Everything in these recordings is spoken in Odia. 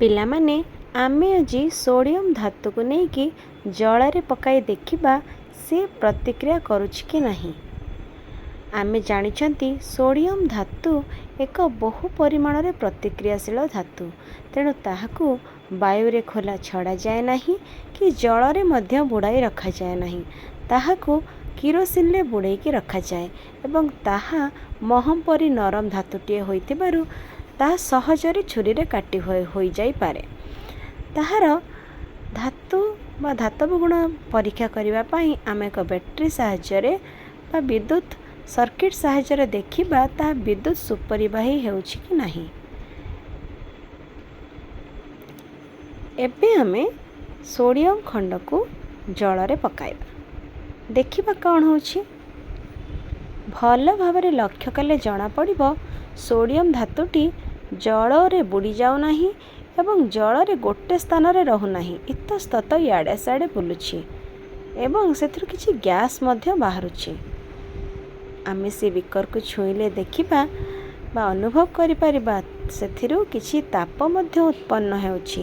ପିଲାମାନେ ଆମେ ଆଜି ସୋଡ଼ିୟମ୍ ଧାତୁକୁ ନେଇକି ଜଳରେ ପକାଇ ଦେଖିବା ସେ ପ୍ରତିକ୍ରିୟା କରୁଛି କି ନାହିଁ। ଆମେ ଜାଣିଛନ୍ତି ସୋଡ଼ିୟମ୍ ଧାତୁ ଏକ ବହୁ ପରିମାଣରେ ପ୍ରତିକ୍ରିୟାଶୀଳ ଧାତୁ, ତେଣୁ ତାହାକୁ ବାୟୁରେ ଖୋଲା ଛଡ଼ାଯାଏ ନାହିଁ କି ଜଳରେ ମଧ୍ୟ ବୁଡ଼ାଇ ରଖାଯାଏ ନାହିଁ। ତାହାକୁ କିରୋସିନରେ ବୁଡ଼େଇକି ରଖାଯାଏ ଏବଂ ତାହା ମହମ ପରି ନରମ ଧାତୁଟିଏ ହୋଇଥିବାରୁ ତାହା ସହଜରେ ଛୁରୀରେ କାଟି ହୋଇଯାଇପାରେ। ତାହାର ଧାତୁ ବା ଧାତବ ଗୁଣ ପରୀକ୍ଷା କରିବା ପାଇଁ ଆମେ ଏକ ବ୍ୟାଟେରୀ ସାହାଯ୍ୟରେ ବା ବିଦ୍ୟୁତ ସର୍କିଟ ସାହାଯ୍ୟରେ ଦେଖିବା ତାହା ବିଦ୍ୟୁତ ସୁପରିବାହୀ ହେଉଛି କି ନାହିଁ। ଏବେ ଆମେ ସୋଡ଼ିୟମ୍ ଖଣ୍ଡକୁ ଜଳରେ ପକାଇବା, ଦେଖିବା କ'ଣ ହେଉଛି। ଭଲ ଭାବରେ ଲକ୍ଷ୍ୟ କଲେ ଜଣାପଡ଼ିବ ସୋଡ଼ିୟମ୍ ଧାତୁଟି ଜଳରେ ବୁଡ଼ି ଯାଉନାହିଁ ଏବଂ ଜଳରେ ଗୋଟେ ସ୍ଥାନରେ ରହୁନାହିଁ, ଇତସ୍ତତ ଇଆଡ଼େ ସିଆଡ଼େ ବୁଲୁଛି ଏବଂ ସେଥିରୁ କିଛି ଗ୍ୟାସ୍ ମଧ୍ୟ ବାହାରୁଛି। ଆମେ ସେ ବିକରକୁ ଛୁଇଁଲେ ଦେଖିବା ବା ଅନୁଭବ କରିପାରିବା ସେଥିରୁ କିଛି ତାପ ମଧ୍ୟ ଉତ୍ପନ୍ନ ହେଉଛି।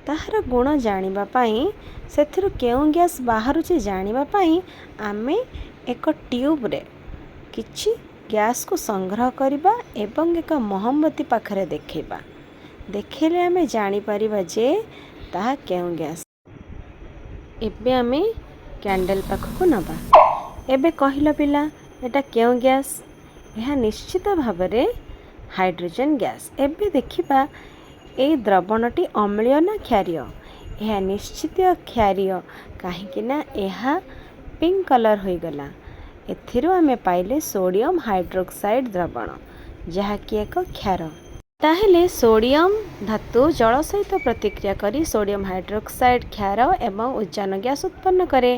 ତାହାର ଗୁଣ ଜାଣିବା ପାଇଁ, ସେଥିରୁ କେଉଁ ଗ୍ୟାସ୍ ବାହାରୁଛି ଜାଣିବା ପାଇଁ ଆମେ ଏକ ଟ୍ୟୁବରେ କିଛି ଗ୍ୟାସ୍କୁ ସଂଗ୍ରହ କରିବା ଏବଂ ଏକ ମହମବତୀ ପାଖରେ ଦେଖାଇବା। ଦେଖାଇଲେ ଆମେ ଜାଣିପାରିବା ଯେ ତାହା କେଉଁ ଗ୍ୟାସ୍। ଏବେ ଆମେ କ୍ୟାଣ୍ଡେଲ୍ ପାଖକୁ ନେବା। ଏବେ କହିଲ ପିଲା, ଏଟା କେଉଁ ଗ୍ୟାସ୍? ଏହା ନିଶ୍ଚିତ ଭାବରେ ହାଇଡ୍ରୋଜେନ୍ ଗ୍ୟାସ୍। ଏବେ ଦେଖିବା ଏଇ ଦ୍ରବଣଟି ଅମ୍ଳୀୟ ନା କ୍ଷାରୀୟ? ଏହା ନିଶ୍ଚିତ କ୍ଷାରୀୟ, କାହିଁକି ନା ଏହା ପିଙ୍କ କଲର୍ ହୋଇଗଲା। ଏଥିରୁ ଆମେ ପାଇଲେ ସୋଡ଼ିୟମ୍ ହାଇଡ୍ରୋକ୍ସାଇଡ୍ ଦ୍ରବଣ, ଯାହାକି ଏକ କ୍ଷାର। ତାହେଲେ ସୋଡ଼ିୟମ୍ ଧାତୁ ଜଳ ସହିତ ପ୍ରତିକ୍ରିୟା କରି ସୋଡ଼ିୟମ୍ ହାଇଡ୍ରୋକ୍ସାଇଡ୍ କ୍ଷାର ଏବଂ ଉଦ୍ଜାନ ଗ୍ୟାସ୍ ଉତ୍ପନ୍ନ କରେ।